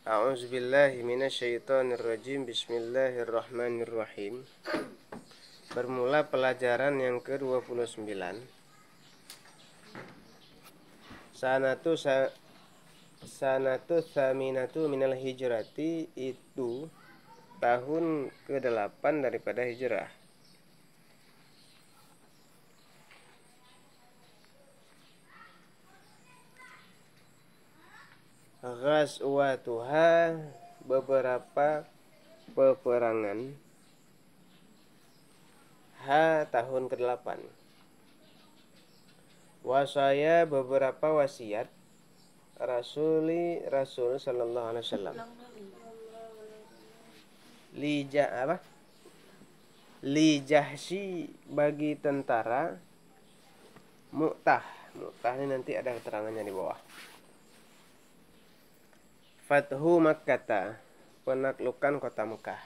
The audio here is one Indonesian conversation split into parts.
A'udzubillahi minasyaitonirrajim. Bismillahirrahmanirrahim. Bermula pelajaran yang ke-29. Sanatu saminatu minal hijrati, itu tahun ke-8 daripada hijrah. Ghazwatuha, beberapa peperangan. Ha, tahun ke-8. Wasaya, beberapa wasiat Rasul sallallahu alaihi wasallam. Lijahsi, bagi tentara Mu'tah. Mu'tah ini nanti ada keterangannya di bawah. Fathu Makkah, penaklukan kota Mekah.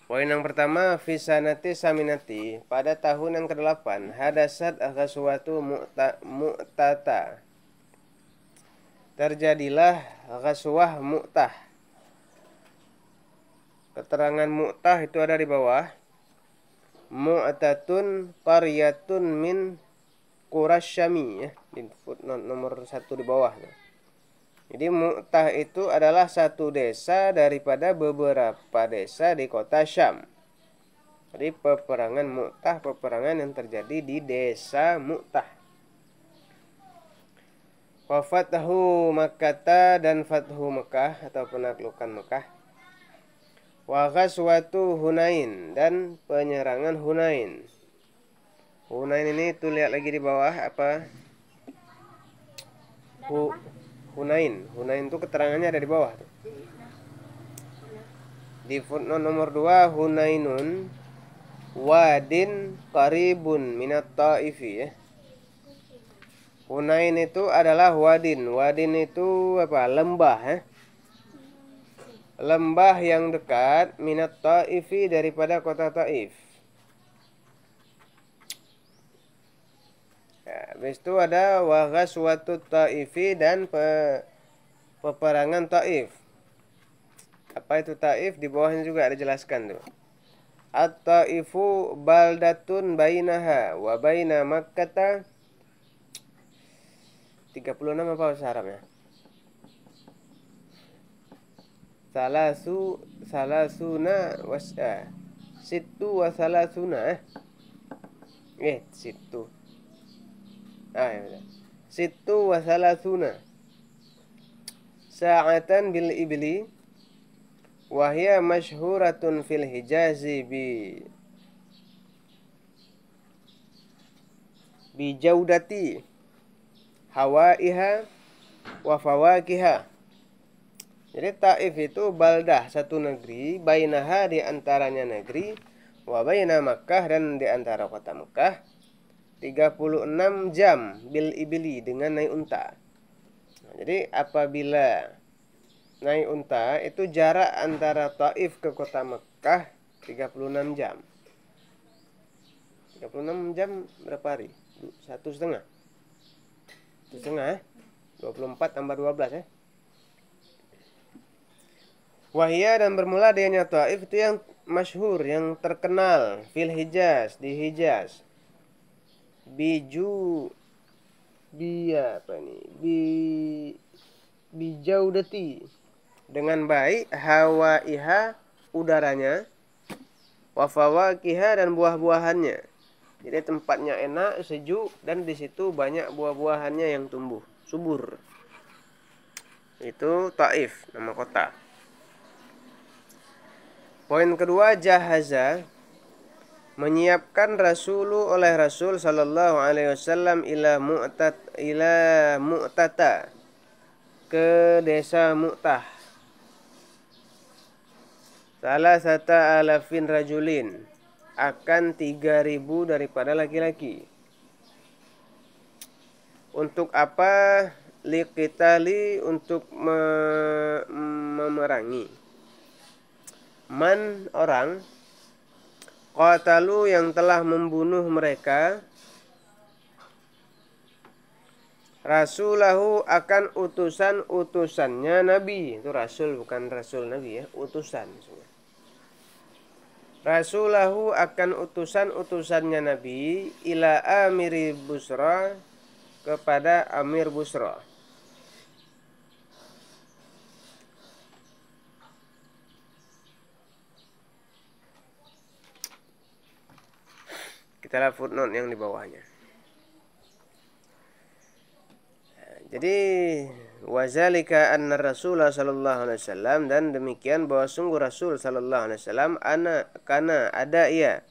Poin yang pertama, fisanati saminati, pada tahun yang ke-8, hadasat ghazwatu Mu'tata, terjadilah ghazwah Mu'tah. Keterangan Mu'tah itu ada di bawah. Mu'tatun qaryatun min Qurasyami, ya, di footnote nomor 1 di bawah. Jadi Mu'tah itu adalah satu desa daripada beberapa desa di kota Syam. Jadi peperangan Mu'tah, peperangan yang terjadi di desa Mu'tah. Wa fathu Makkah, dan fathu Mekah atau penaklukan Mekah. Wa ghazwatu Hunain, dan penyerangan Hunain. Hunain ini tuh lihat lagi di bawah apa? Hunain itu keterangannya ada di bawah tuh. Di footnote nomor 2, Hunainun wadin qaribun minat Ta'ifi, ya. Hunain itu adalah wadin. Wadin itu apa? Lembah, ya. Lembah yang dekat minat Ta'ifi, daripada kota Taif. Ya, habis itu ada wa ghazwatu Ta'ifi, dan peperangan Taif. Apa itu Taif? Di bawahnya juga ada jelaskan tuh. At-Taifu baldatun bainaha wa baina Makkah. 36 apa bahasa Arabnya? Salasuna was'a. Sittu wa salasuna. Sittu. Ya, Sittu wa salasuna sa'atan bil ibli wa hiya masyhuratun fil Hijazi bi jaudati hawaiha wa fawakiha. Jadi Taif itu baldah, satu negeri, bainaha, di antaranya negeri, wa baina Makkah, dan di antara kota Mekah, 36 jam bil ibli, dengan naik unta. Jadi apabila naik unta, itu jarak antara Taif ke kota Mekah 36 jam. 36 jam berapa hari? 1,5. 1,5, 24 tambah 12, ya. Wahia, dan bermula adanya Taif itu yang masyhur, yang terkenal, fil Hijaz, di Hijaz. Bijaudati, dengan baik, hawaiha, udaranya, wa fawakiha, dan buah-buahannya. Jadi tempatnya enak, sejuk, dan di situ banyak buah-buahannya yang tumbuh subur. Itu Taif, nama kota. Poin kedua, jahaza, menyiapkan oleh Rasul sallallahu alaihi wasallam ila Mu'tata, ke desa Mu'tah, 3,000 rajulin, akan 3.000 daripada laki-laki. Untuk apa? Liqitali, untuk memerangi. Man, orang, qatalu, yang telah membunuh mereka, Rasulahu akan utusan-utusannya Nabi. Itu rasul bukan rasul Nabi ya, utusan. Rasulahu akan utusan-utusannya Nabi ila amiri Busra kepada Amir Busra. Kita lihat footnote yang di bawahnya. Jadi wazalika anna Rasulullah sallallahu alaihi wasallam, dan demikian bahwa sungguh Rasul sallallahu alaihi wasallam karena ada ia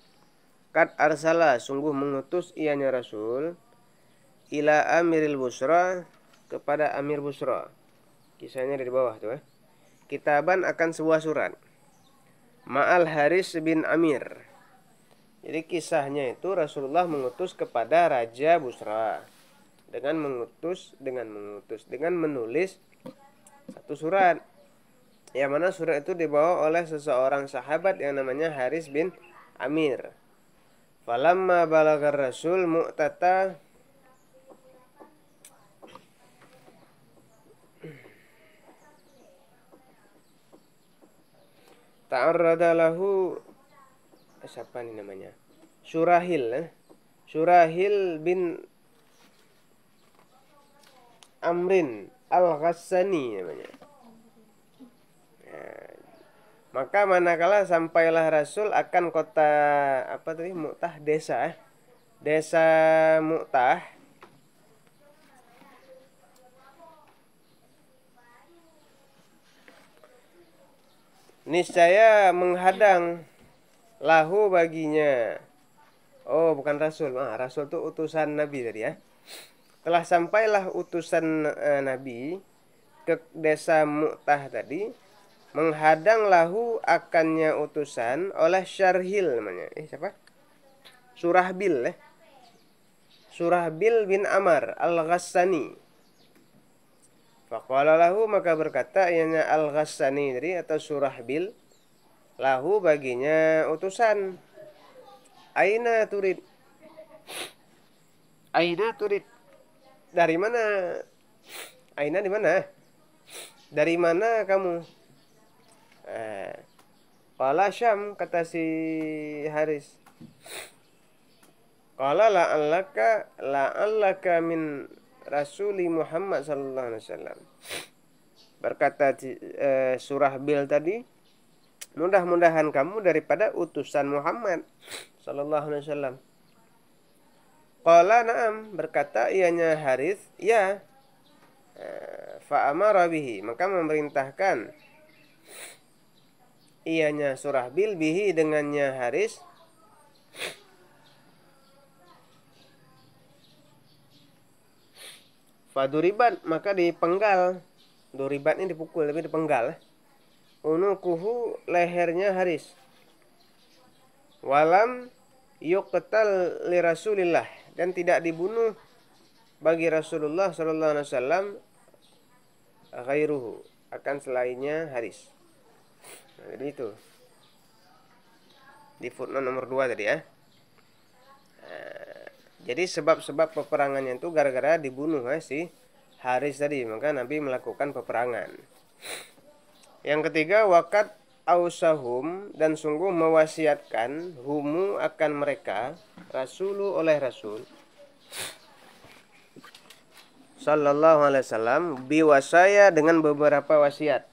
kad arsala sungguh mengutus ianya Rasul ila Amiril Busra kepada Amir Busra. Kisahnya di bawah tuh ya. Kitaban akan sebuah surat. Ma'al Haris bin Amir. Jadi kisahnya itu Rasulullah mengutus kepada Raja Busra dengan menulis satu surat. Yang mana surat itu dibawa oleh seseorang sahabat yang namanya Haris bin Amir. Falamma balagar Rasul Mu'tata ta'arrada lahu, siapa ini namanya? Surahil bin Amrin Al-Ghassani namanya. Maka manakala sampailah Rasul akan kota Mu'tah, desa Mu'tah, niscaya menghadang lahu baginya. Oh, bukan Rasul. Rasul itu utusan Nabi tadi ya. Telah sampailah utusan Nabi ke desa Mu'tah tadi, menghadang lahu akannya utusan oleh Syarhil namanya. Siapa? Surahbil Surahbil bin Amr Al-Ghassani. Faqala lahu, maka berkata ianya Al-Ghassani tadi atau Surahbil lahu baginya utusan. Aina turid. Dari mana? Aina di mana? Dari mana kamu? Qala Syam, kata si Haris. Qala la'allaka min Rasuli Muhammad sallallahu alaihi wasallam. Berkata Surahbil tadi, mudah-mudahan kamu daripada utusan Muhammad sallallahu alaihi wasallam. Qala na'am, berkata ianya Haris, ya. Fa amara bihi, maka memerintahkan ianya Surahbil bihi dengannya Haris faduribat, maka dipenggal. Duribat ini dipukul tapi dipenggal. Unukuhu, lehernya Haris. Walam yuqtal li Rasulillah, dan tidak dibunuh bagi Rasulullah sallallahu alaihi wasallam ghairuhu, akan selainnya Haris. Nah, jadi itu di footnote nomor 2 tadi ya. Jadi sebab-sebab peperangannya itu gara-gara dibunuh si Haris tadi, maka Nabi melakukan peperangan. Yang ketiga, waqad ausahum, dan sungguh mewasiatkan humu akan mereka Rasulu oleh Rasul sallallahu alaihi wasallam biwasaya dengan beberapa wasiat.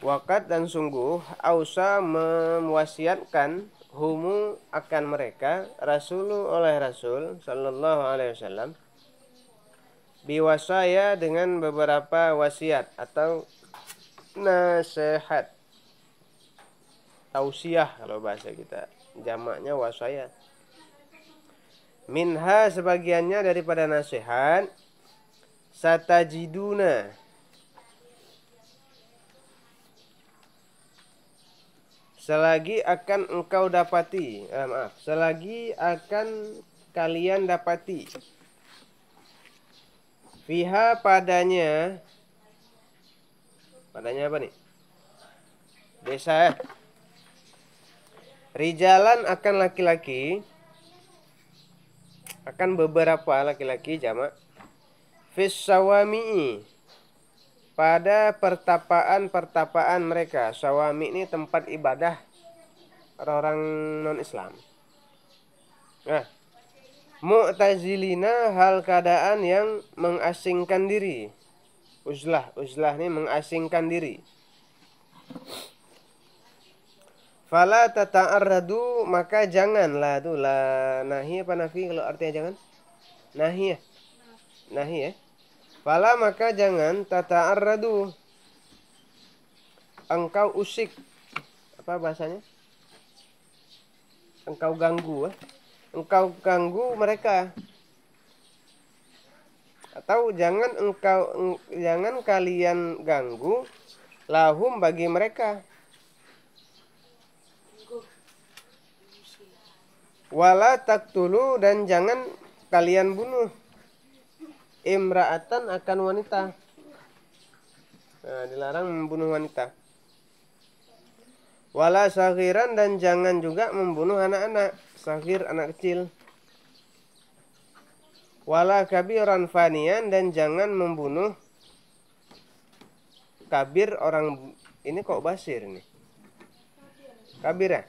Waqad, dan sungguh ausa mewasiatkan humu akan mereka Rasulu oleh Rasul sallallahu alaihi wasallam biwasaya dengan beberapa wasiat atau nasihat, tausiah kalau bahasa kita, jamaknya wasaya. Minha, sebagiannya daripada nasihat, satajiduna, selagi akan engkau dapati, selagi akan kalian dapati, fiha padanya apa nih? Desa rijalan, akan laki-laki, akan beberapa laki-laki jamak. Fis sawami'i, pada pertapaan-pertapaan mereka. Sawami ini tempat ibadah orang-orang non-Islam. Nah, Mu'tazilina hal keadaan yang mengasingkan diri. Uzlah ini mengasingkan diri. Fala tata'arradu, maka janganlah tuh la nahi apa nafi kalau artinya jangan? Nahi ya. Nahi ya. Fala maka jangan tata'arradu, engkau usik, apa bahasanya? Engkau ganggu, engkau ganggu mereka. Atau jangan kalian ganggu lahum bagi mereka. Wala taktulu, dan jangan kalian bunuh imra'atan akan wanita. Nah, dilarang membunuh wanita. Wala saghiran, dan jangan juga membunuh anak-anak. Saghir anak kecil. Wala kabiran fanian, dan jangan membunuh kabir orang. Ini kok basir nih? Kabir ya?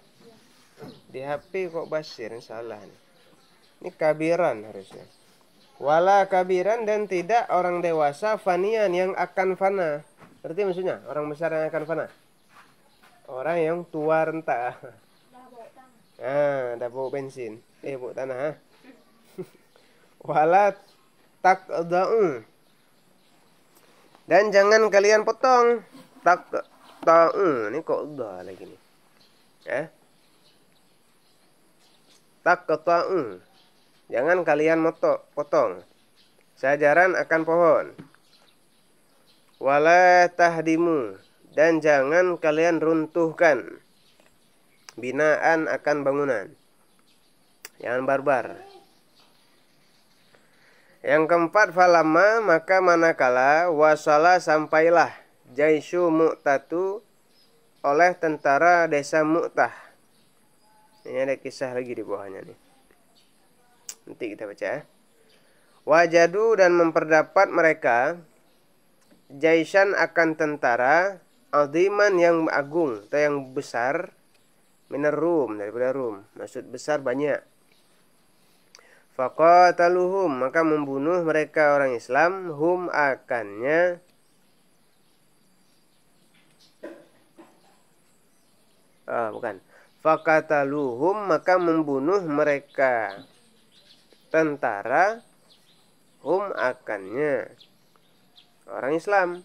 Di HP kok basir, salah nih. Ini kabiran harusnya. Wala kabiran, dan tidak orang dewasa fanian yang akan fana. Berarti maksudnya orang besar yang akan fana. Orang yang tua renta. Dah bau bensin. Bau tanah. Wala taqda'u, dan jangan kalian potong. Taqda'u, ini kok udah lagi nih. Taqda'u, jangan kalian potong sajaran akan pohon. Wala tahdimu, dan jangan kalian runtuhkan binaan akan bangunan. Jangan barbar. Yang keempat, falamma, maka manakala wasala, sampailah Jaisyu Mu'tatu oleh tentara desa Mu'tah. Ini ada kisah lagi di bawahnya nih. Nanti kita baca. Wajadu, dan memperdapat mereka Jaisan akan tentara aziman yang agung atau yang besar, minar Rum, daripada Rum. Maksud besar banyak. Faqataluhum, maka membunuh mereka orang Islam, hum akannya, bukan. Faqataluhum, maka membunuh mereka tentara, hum akannya orang Islam,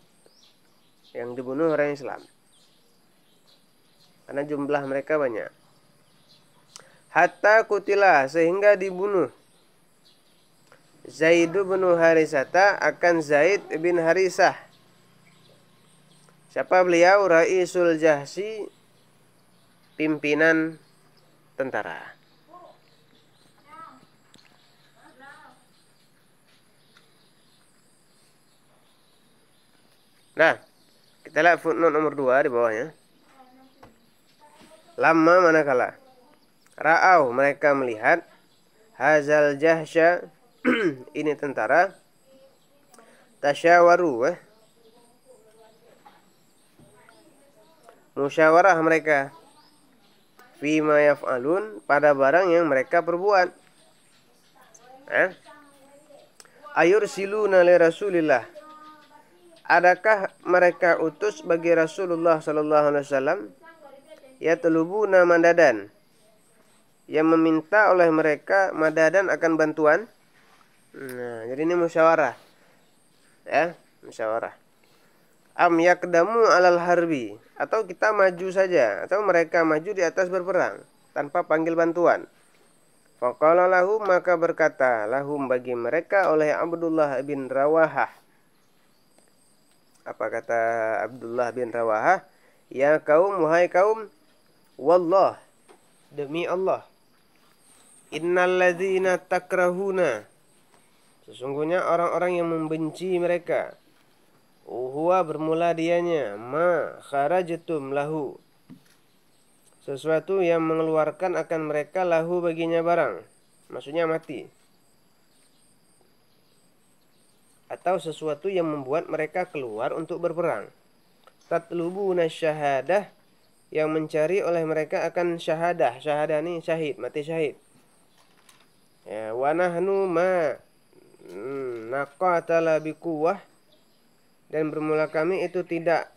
yang dibunuh orang Islam. Karena jumlah mereka banyak. Hatta kutilah, sehingga dibunuh Zaid bin Harisata akan Zaid bin Harisah. Siapa beliau? Raisul Jahsi, pimpinan tentara. Nah, kita lihat footnote nomor 2 di bawahnya. Lama manakala ra'au, mereka melihat hazal jahsya, ini tentara, tasyawaru, musyawarah mereka, fima yaf'alun, pada barang yang mereka perbuat. Ayursiluna li Rasulillah, adakah mereka utus bagi Rasulullah sallallahu alaihi wasallam, yatlubuna madadan, yang meminta oleh mereka madadan akan bantuan. Nah, jadi ini musyawarah. Musyawarah. Am yakdamu alal harbi, atau kita maju saja, atau mereka maju di atas berperang tanpa panggil bantuan. Faqala lahum, maka berkata lahum bagi mereka oleh Abdullah bin Rawahah. Apa kata Abdullah bin Rawahah? Ya kaum, wahai kaum, wallah, demi Allah, innal ladzina takrahuna, sesungguhnya orang-orang yang membenci mereka, huwa bermula dianya, ma kharajtum lahu, sesuatu yang mengeluarkan akan mereka lahu baginya barang, maksudnya mati. atau sesuatu yang membuat mereka keluar untuk berperang. Tatlubuna syahadah, yang mencari oleh mereka akan syahadah. Syahadah ini syahid, mati syahid. Ya, wa nahnu ma naqatala biquwwah, dan bermula kami itu tidak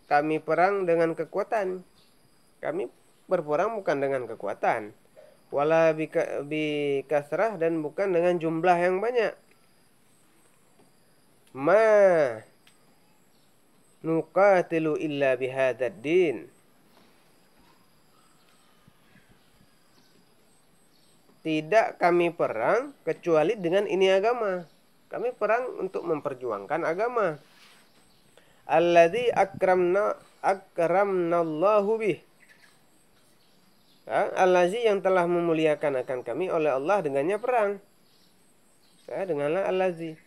kami perang dengan kekuatan. Kami berperang bukan dengan kekuatan. Wala bikasrah, dan bukan dengan jumlah yang banyak. Ma nuqatilu illa bihadzal din, tidak kami perang kecuali dengan ini agama. Kami perang untuk memperjuangkan agama. Alladzi akramnallahu bih. Allazi, yang telah memuliakan akan kami oleh Allah dengannya perang. Denganlah allazi.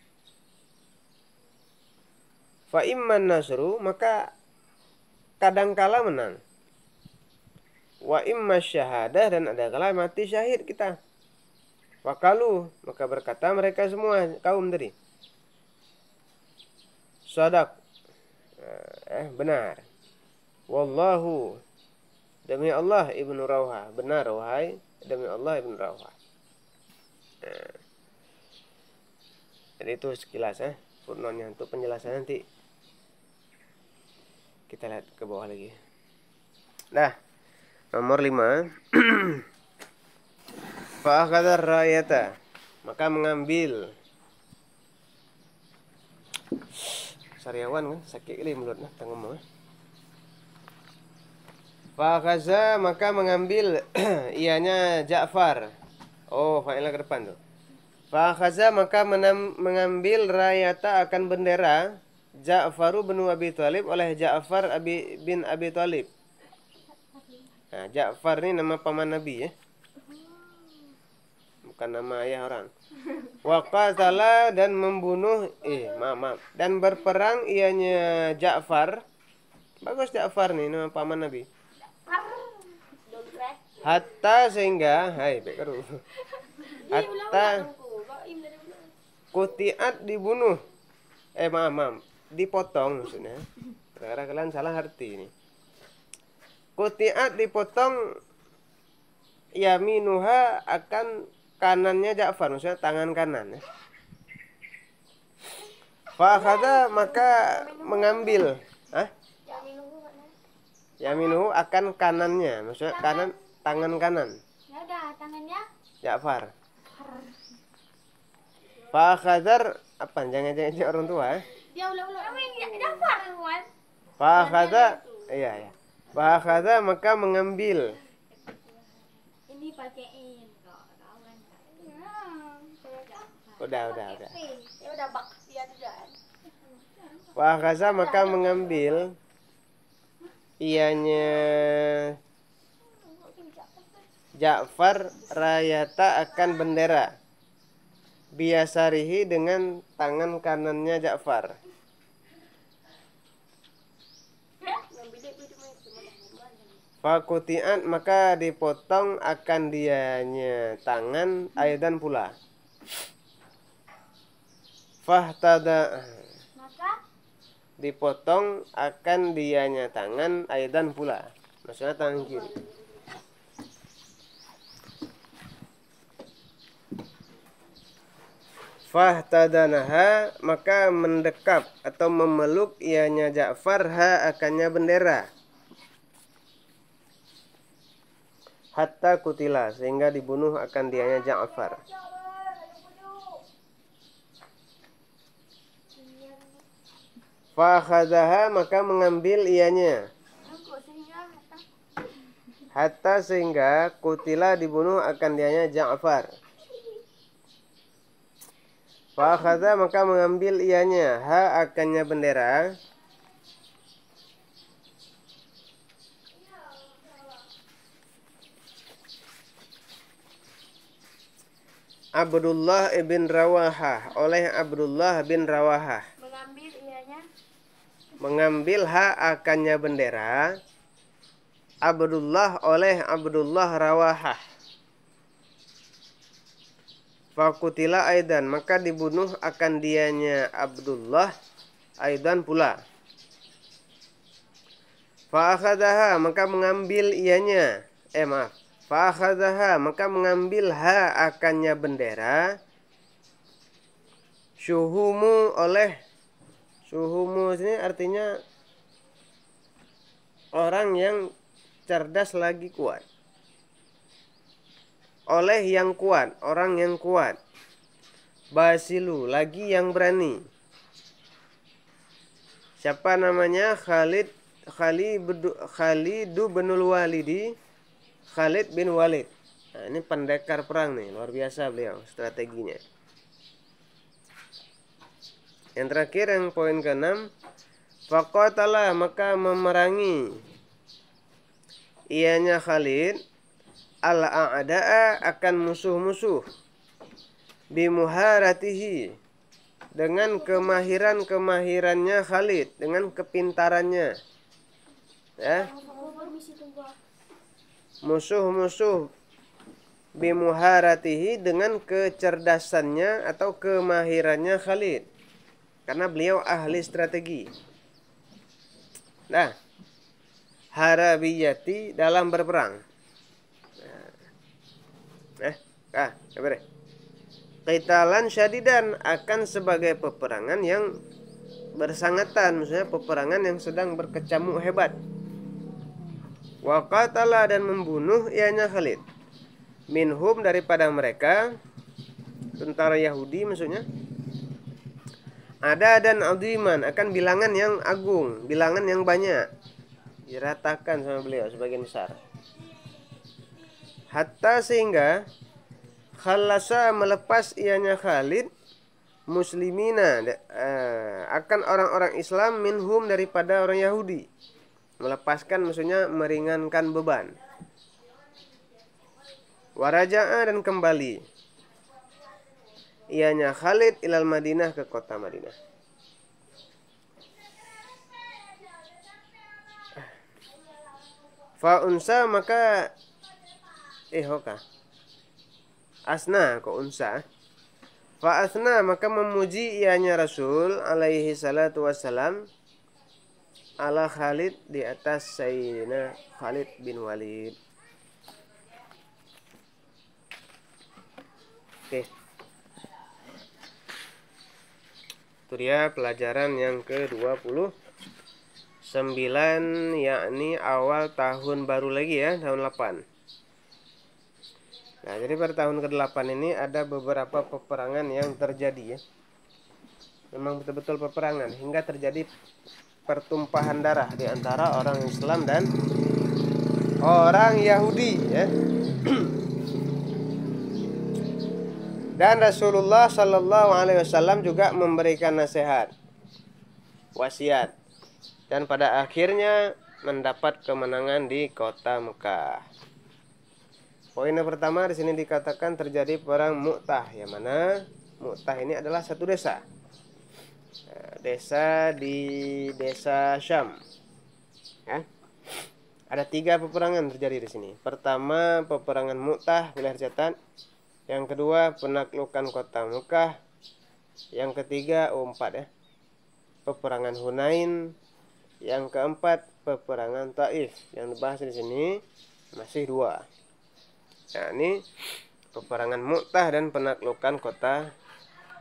Fa imman nasru, maka kadangkala menang. Wa imma syahadah, dan ada kala mati syahid kita. Wakalu, maka berkata mereka semua kaum tadi, sadaq, benar. Wallahu, demi Allah ibnu Rawha, benar wahai demi Allah ibnu Rawha. Jadi itu sekilas footnote-nya. Untuk penjelasan nanti kita lihat ke bawah lagi. Nah, nomor 5. Fa akhadha rayata, maka mengambil. Sariawan kan sakit kali mulutnya tang ngomong. Fa akhadha, maka mengambil ianya Ja'far. Oh, fa'ilah ke depan tuh. Fa akhadha, maka mengambil rayata akan bendera Ja'faru bin Abi Thalib oleh Ja'far bin Abi Thalib. Nah, Ja'far ini nama paman Nabi ya. Bukan nama ayah orang. Wa qatala, dan membunuh dan berperang ianya Ja'far. Bagus Ja'far nih nama paman Nabi. Hatta sehingga hatta kutiat dibunuh. Dipotong maksudnya. Karena kalian salah arti ini. Kutiat dipotong yaminuha, akan kanannya Ja'far, maksudnya tangan kanan ya. Fa akhadha, maka mengambil. Yaminuhu akan kanannya, maksudnya tangan kanan. Ya udah, tangannya Ja'far. Fa akhadha, apa jangan orang tua dia ulang-ulang. Ja'far Wan. Fa akhadha, iya. Fa akhadha, maka mengambil. Ini pakein kawan. Udah. Ya udah bak dia juga. Wa akhadha, maka mengambil ianya Ja'far rayata akan bendera biasarihi, dengan tangan kanannya Ja'far. Fakutian, maka dipotong akan dianya tangan aidan pula. Fahtada, Maka dipotong akan dianya tangan aidan pula, maksudnya tangan kiri. Fahtadanaha, maka mendekap atau memeluk ianya Ja'far akannya bendera. Hatta kutila, sehingga dibunuh akan dianya Ja'far. Fakhadaha, maka mengambil ianya. Hatta, sehingga kutila, dibunuh akan dianya Ja'far. Fakhadha, maka mengambil ianya akannya bendera. Abdullah ibn Rawahah, oleh Abdullah bin Rawahah. mengambil ianya. Mengambil akannya bendera. Abdullah oleh Abdullah Rawahah. Fakutila aidan, maka dibunuh akan dianya Abdullah aidan pula. Fa'akhadaha, maka mengambil ianya. Fa'akhadaha, maka mengambil akannya bendera. Syuhumu ini artinya orang yang cerdas lagi kuat. Oleh yang kuat, orang yang kuat. Basilu, lagi yang berani. Siapa namanya? Khalidu binul Walidi. Khalid bin Walid. Nah, ini pendekar perang nih, luar biasa beliau strateginya. Yang terakhir, yang poin ke-6, faqatala, maka memerangi ianya Khalid al-a'da'a, akan musuh-musuh, bimuharatihi, dengan kemahirannya Khalid, dengan kepintarannya. Ya. Musuh-musuh bimuharatihi, dengan kecerdasannya atau kemahirannya Khalid. Karena beliau ahli strategi. Nah, harabiyati, dalam berperang. Kabar. Qitalan syadidan, akan sebagai peperangan yang bersangatan, maksudnya peperangan yang sedang berkecamuk hebat. Wa qatala, dan membunuh ianya Khalid. Minhum, daripada mereka, tentara Yahudi maksudnya. Ada dan aziman, akan bilangan yang agung, bilangan yang banyak. Diratakan sama beliau sebagian besar. Hatta sehingga khalasa, melepas ianya Khalid, muslimina, akan orang-orang Islam, minhum, daripada orang Yahudi. Melepaskan maksudnya meringankan beban. Waraja'a, dan kembali ianya Khalid ilal Madinah, ke kota Madinah. Fa'unsa, maka asna kok unsa. Fa'asna, maka memuji ianya Rasul alaihi salatu wassalam ala Khalid, di atas Sayyidina Khalid bin Walid. Oke. Itu dia pelajaran yang ke-29, yakni awal tahun baru lagi ya, tahun 8. Nah, jadi pada tahun ke-8 ini ada beberapa peperangan yang terjadi ya. Memang betul-betul peperangan, hingga terjadi pertumpahan darah di antara orang Islam dan orang Yahudi ya. Dan Rasulullah Shallallahu Alaihi Wasallam juga memberikan nasihat, wasiat, dan pada akhirnya mendapat kemenangan di kota Mekah. Poin yang pertama di sini dikatakan terjadi perang Mu'tah, yang mana Mu'tah ini adalah satu desa. Desa Syam. Ya. Ada 3 peperangan terjadi di sini. Pertama, peperangan Mu'tah, wilayah catat. Yang kedua, penaklukan kota Mekah. Yang ketiga, 4 ya, peperangan Hunain. Yang keempat, peperangan Taif. Yang dibahas di sini masih 2. Nah, ini peperangan Mu'tah dan penaklukan kota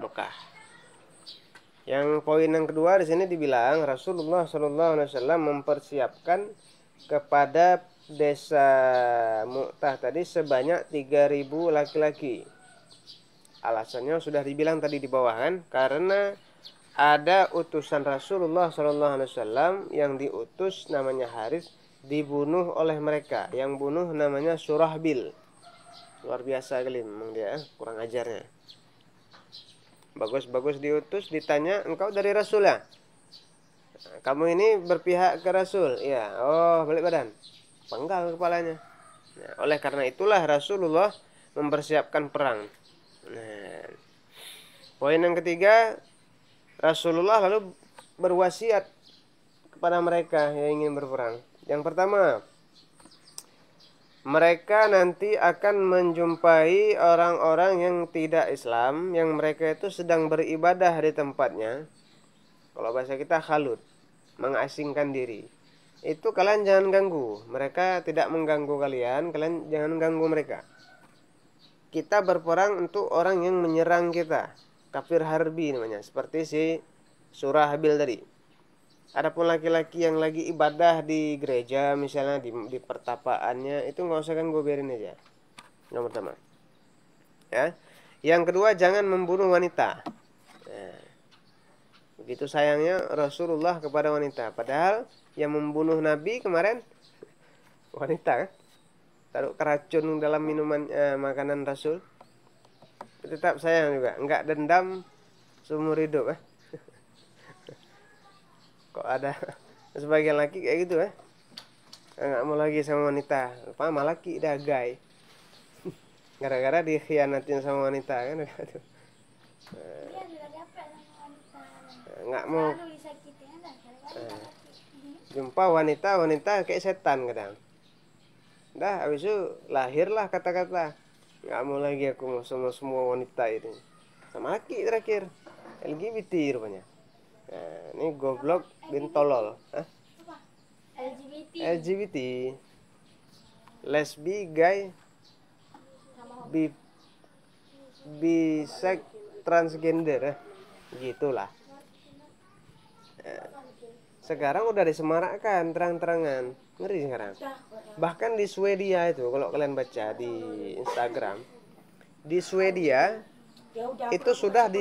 Mekah. Yang poin yang kedua di sini dibilang Rasulullah SAW mempersiapkan kepada desa Mu'tah tadi sebanyak 3.000 laki-laki. Alasannya sudah dibilang tadi di bawah kan, karena ada utusan Rasulullah SAW yang diutus namanya Harith, dibunuh oleh mereka. Yang bunuh namanya Surahbil. Luar biasa kali memang dia, kurang ajarnya. Bagus-bagus diutus, ditanya, engkau dari Rasul ya? Kamu ini berpihak ke Rasul? Iya. Oh, balik badan. Penggal kepalanya. Nah, oleh karena itulah Rasulullah mempersiapkan perang. Nah, poin yang ketiga, Rasulullah lalu berwasiat kepada mereka yang ingin berperang. Yang pertama, mereka nanti akan menjumpai orang-orang yang tidak Islam, yang mereka itu sedang beribadah di tempatnya. Kalau bahasa kita khalut, mengasingkan diri. Itu kalian jangan ganggu. Mereka tidak mengganggu kalian, kalian jangan ganggu mereka. Kita berperang untuk orang yang menyerang kita. Kafir harbi namanya, seperti si surah Habil tadi. Adapun laki-laki yang lagi ibadah di gereja misalnya di pertapaannya, itu nggak usah ganggu, biarin aja. Nomor pertama. Ya. Yang kedua, jangan membunuh wanita. Nah, begitu sayangnya Rasulullah kepada wanita. Padahal yang membunuh Nabi kemarin wanita kan? Taruh keracun dalam minuman makanan Rasul. Tetap sayang juga, enggak dendam seumur hidup. Kok ada sebagian laki kayak gitu nggak mau lagi sama wanita, apa malah laki dah gay gara-gara dikhianatin sama wanita kan. Dia sudah dapat sama wanita. Nggak mau Lalu disakitin kan gara-gara laki. jumpa wanita kayak setan kadang. Dah habis itu lahirlah kata-kata, nggak mau lagi aku mau sama semua wanita ini, sama laki terakhir LGBT rupanya. Nah, ini goblok bin tolol. Apa? LGBT. LGBT, lesbi, gay, bi, bisex, transgender, gitulah. Sekarang udah disemarakkan terang-terangan, ngeri sekarang. Bahkan di Swedia itu, kalau kalian baca di Instagram, di Swedia itu sudah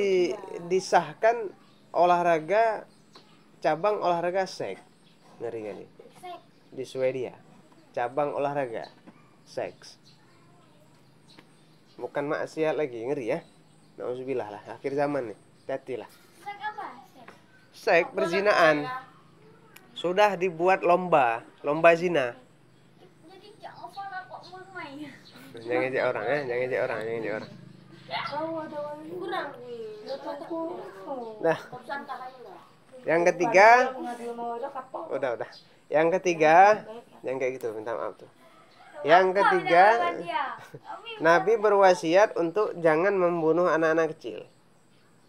disahkan olahraga, cabang olahraga seks. Ngeri kan nih? Di Swedia cabang olahraga seks, bukan maksiat lagi, ngeri ya. Nauzubillah lah, akhir zaman nih, hati-hatilah. Seks apa? Seks perzinaan sudah dibuat lomba zina. Jadi jangan over kok mau main. Jangan ngejek orang jangan ngejek orang. Kurang. Nah, yang ketiga, udah. Yang ketiga, yang kayak gitu, minta maaf tuh. Yang ketiga, Nabi berwasiat untuk jangan membunuh anak-anak kecil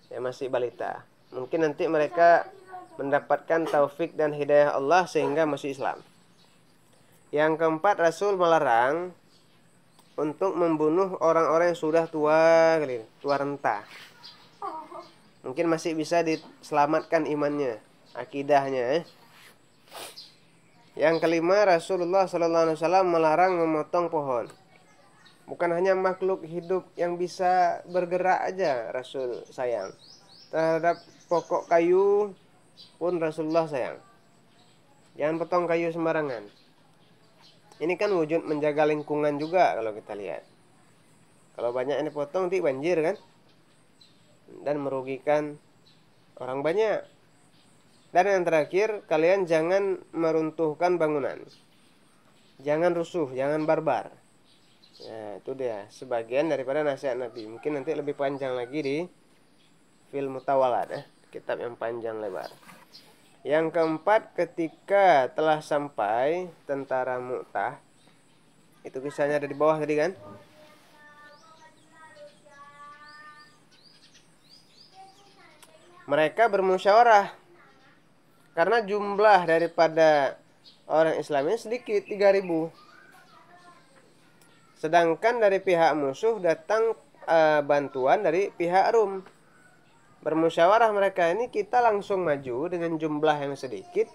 yang masih balita. Mungkin nanti mereka mendapatkan taufik dan hidayah Allah sehingga masuk Islam. Yang keempat, Rasul melarang untuk membunuh orang-orang yang sudah tua renta. Mungkin masih bisa diselamatkan imannya, akidahnya. Yang kelima, Rasulullah SAW melarang memotong pohon. Bukan hanya makhluk hidup yang bisa bergerak aja Rasul sayang. Terhadap pokok kayu pun Rasulullah sayang. Jangan potong kayu sembarangan. Ini kan wujud menjaga lingkungan juga kalau kita lihat. Kalau banyak ini potong nanti banjir kan? Dan merugikan orang banyak. Dan yang terakhir, kalian jangan meruntuhkan bangunan. Jangan rusuh, jangan barbar. Nah, itu dia sebagian daripada nasihat Nabi. Mungkin nanti lebih panjang lagi di film Mutawalat, kitab yang panjang lebar. Yang keempat, ketika telah sampai tentara Mu'tah, itu kisahnya ada di bawah tadi kan? Mereka bermusyawarah karena jumlah daripada orang Islam ini sedikit, 3.000. Sedangkan dari pihak musuh datang bantuan dari pihak Rum. Bermusyawarah mereka ini, kita langsung maju dengan jumlah yang sedikit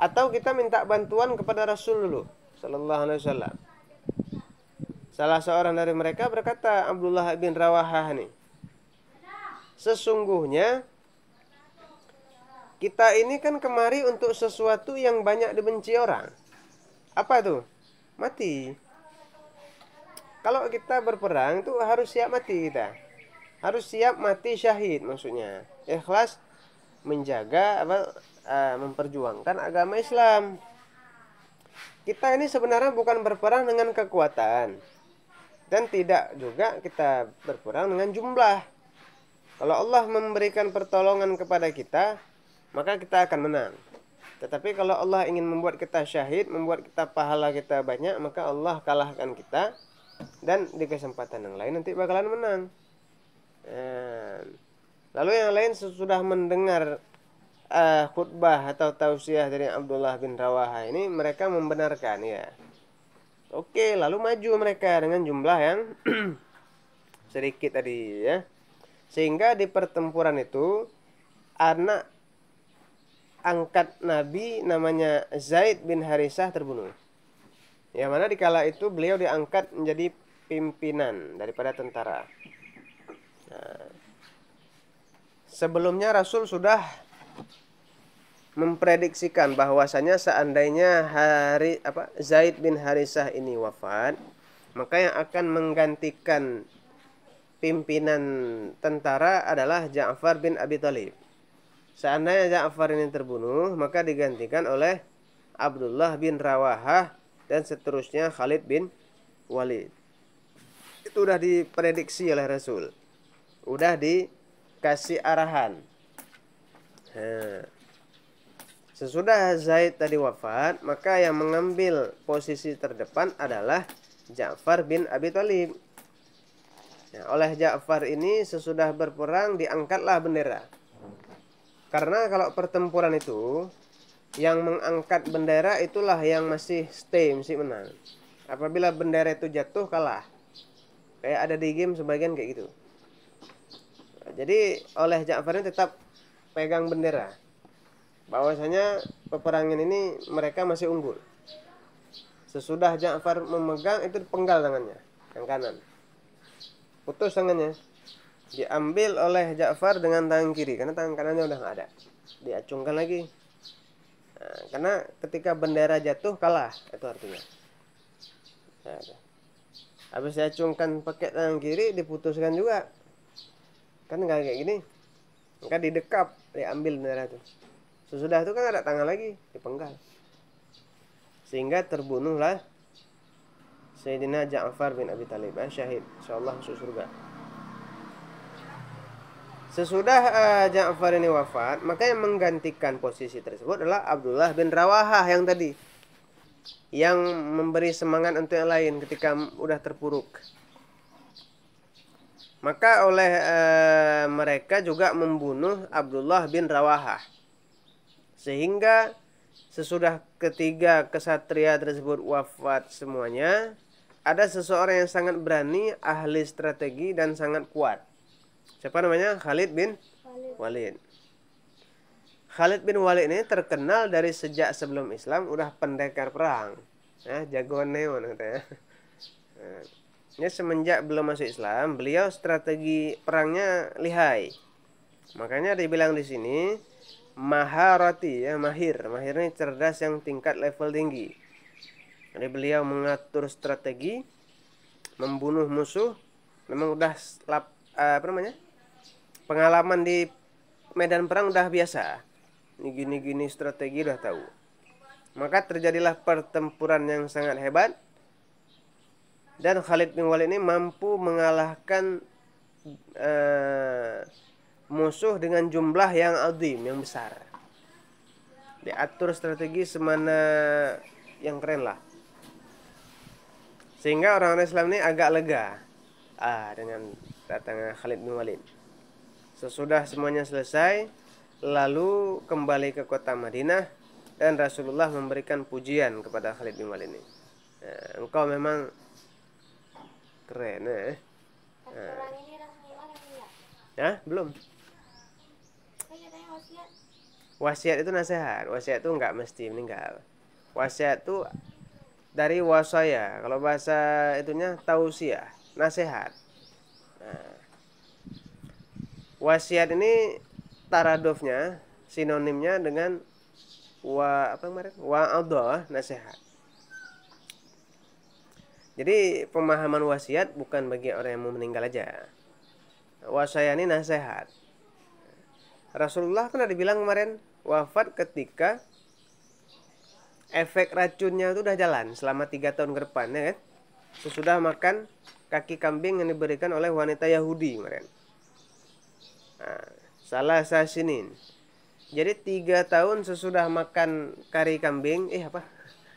atau kita minta bantuan kepada Rasul dulu sallallahu alaihi wasallam. Salah seorang dari mereka berkata, Abdullah bin Rawahah nih, sesungguhnya kita ini kan kemari untuk sesuatu yang banyak dibenci orang. Apa tuh? Mati. Kalau kita berperang itu harus siap mati kita. Harus siap mati syahid maksudnya. Ikhlas menjaga memperjuangkan agama Islam. Kita ini sebenarnya bukan berperang dengan kekuatan. Dan tidak juga kita berperang dengan jumlah. Kalau Allah memberikan pertolongan kepada kita, maka kita akan menang. Tetapi kalau Allah ingin membuat kita syahid, membuat kita pahala kita banyak, maka Allah kalahkan kita, dan di kesempatan yang lain nanti bakalan menang. Lalu yang lain sesudah mendengar khutbah atau tausiah dari Abdullah bin Rawaha ini, mereka membenarkan ya. Oke, lalu maju mereka dengan jumlah yang sedikit tadi ya. Sehingga di pertempuran itu anak angkat Nabi namanya Zaid bin Harisah terbunuh. Yang mana dikala itu beliau diangkat menjadi pimpinan daripada tentara. Nah, sebelumnya Rasul sudah memprediksikan bahwasanya seandainya Zaid bin Harisah ini wafat, maka yang akan menggantikan pimpinan tentara adalah Ja'far bin Abi Thalib. Seandainya Ja'far ini terbunuh, maka digantikan oleh Abdullah bin Rawahah dan seterusnya Khalid bin Walid. Itu udah diprediksi oleh Rasul. Udah dikasih arahan. Sesudah Zaid tadi wafat, maka yang mengambil posisi terdepan adalah Ja'far bin Abi Thalib. Oleh Ja'far ini sesudah berperang diangkatlah bendera. Karena kalau pertempuran itu yang mengangkat bendera itulah yang masih stay, masih menang. Apabila bendera itu jatuh kalah. Kayak ada di game sebagian kayak gitu. Jadi oleh Ja'far ini tetap pegang bendera. Bahwasanya peperangan ini mereka masih unggul. Sesudah Ja'far memegang itu dipenggal tangannya, yang kanan. Putus tangannya. Diambil oleh Ja'far dengan tangan kiri karena tangan kanannya udah nggak ada, diacungkan lagi. Karena ketika bendera jatuh kalah, itu artinya. Habis diacungkan pakai tangan kiri diputuskan juga, kan nggak kayak gini, maka didekap, diambil bendera itu. Sesudah itu kan ada tangan lagi, dipenggal, sehingga terbunuhlah Sayyidina Ja'far bin Abi Thalib, syahid, insyaallah masuk surga. Sesudah Ja'far ini wafat, maka yang menggantikan posisi tersebut adalah Abdullah bin Rawahah yang tadi, yang memberi semangat untuk yang lain ketika udah terpuruk. Maka oleh mereka juga membunuh Abdullah bin Rawahah. Sehingga sesudah ketiga kesatria tersebut wafat semuanya, ada seseorang yang sangat berani, ahli strategi dan sangat kuat. Siapa namanya? Khalid bin Walid. Khalid bin Walid ini terkenal dari sejak sebelum Islam udah pendekar perang. Jagoan neon katanya. Ini semenjak belum masuk Islam, beliau strategi perangnya lihai. Makanya dibilang di sini maharati, ya, mahir. Mahir ini cerdas yang tingkat level tinggi. Jadi beliau mengatur strategi, membunuh musuh, memang udah pengalaman di medan perang udah biasa. Ini gini-gini strategi udah tahu. Maka terjadilah pertempuran yang sangat hebat. Dan Khalid bin Walid ini mampu mengalahkan musuh dengan jumlah yang azim, yang besar. Diatur strategi semana yang keren lah. Sehingga orang-orang Islam ini agak lega dengan datangnya Khalid bin Walid. Sesudah semuanya selesai, lalu kembali ke kota Madinah dan Rasulullah memberikan pujian kepada Khalid bin Walid ini. Engkau memang keren, Perang ini Rasulullah enggak? Belum. Kan katanya wasiat. Wasiat itu nasihat. Wasiat itu enggak mesti meninggal. Wasiat itu dari wasaya. Kalau bahasa itunya tausiah, nasihat. Wasiat ini taradufnya, sinonimnya dengan wa'adha, nasihat. Jadi pemahaman wasiat bukan bagi orang yang mau meninggal aja. Wasaya ini nasihat. Rasulullah kan ada bilang kemarin wafat ketika efek racunnya itu udah jalan selama 3 tahun ke depan, ya kan? Sesudah makan kaki kambing yang diberikan oleh wanita Yahudi kemarin. Salah sasinin. Jadi 3 tahun sesudah makan kari kambing,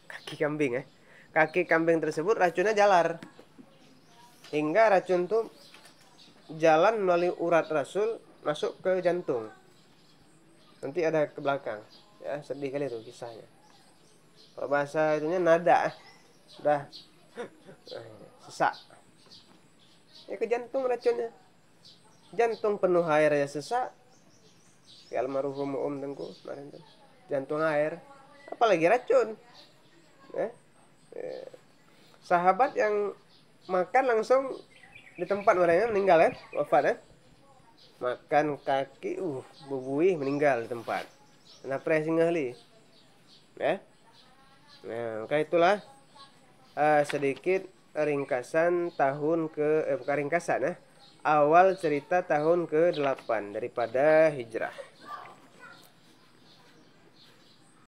kaki kambing ya. Kaki kambing tersebut racunnya jalar. Hingga racun tuh jalan melalui urat Rasul masuk ke jantung. Nanti ada ke belakang. Ya, sedih kali itu kisahnya. Kalau bahasa itunya nada. Udah sesak. Ya ke jantung racunnya. Jantung penuh air ya sesak. Ya almarhum Om Tengku kemarin tuh. Jantung air. Apalagi racun. Eh? Sahabat yang makan langsung di tempat orangnya meninggal ya, wafat ya. Makan kaki, bubui meninggal di tempat. Kenapa singgah li? Ya. Nah, maka itulah sedikit ringkasan bukan ringkasan ya. Awal cerita tahun ke-8 daripada hijrah.